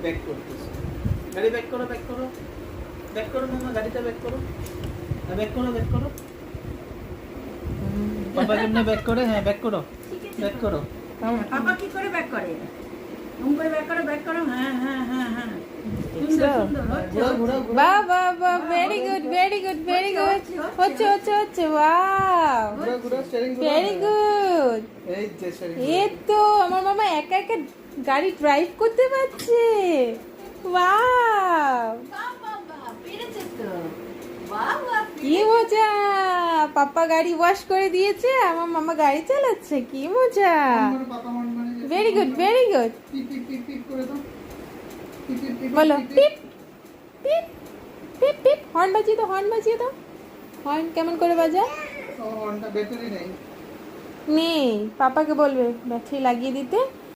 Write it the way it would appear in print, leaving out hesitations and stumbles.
Back করতেছে। গাড়ি back করো, ব্যাক করো, ব্যাক করো মামা, গাড়িটা ব্যাক করো, ব্যাক করো, ব্যাক করো। পাপা কেমনে ব্যাক করে? হ্যাঁ ব্যাক করো, ব্যাক করো। পাপা কি করে ব্যাক করে? করে ব্যাক করো, ব্যাক করো। হ্যাঁ হ্যাঁ হ্যাঁ হ্যাঁ, সুন্দর। ঘোরাও, ঘোরাও, ঘোরাও। বাহ বাহ বাহ, very good very good very good. হচ্ছে হচ্ছে হচ্ছে, ওয়াও, ঘোরাও, ঘোরাও, স্টিয়ারিং ঘোরাও। Very good. এই যে স্টিয়ারিং এই তো আমার মামা একা একা গাড়ি ড্রাইভ করতে পারছে। ওয়াও, পেরেছে তো। বাহ বাহ, কি মজা। পাপা গাড়ি ওয়াশ করে দিয়েছে, আমার মামা গাড়ি চালাচ্ছে, কি মজা। পাপা মানে ভেরি গুড ভেরি গুড। পিপ পিপ পিপ পিপ করে দাও। পিপ পিপ পিপ বলো পিপ, টিপ টিপ টিপ টিপ, হর্ন বাজিয়ে দাও, হর্ন বাজিয়ে দাও। হর্ন কেমন করে বাজায়? ও হর্নটা ব্যাটারি নেই। নেই, পাপাকে বলবে ব্যাটারি লাগিয়ে দিতে।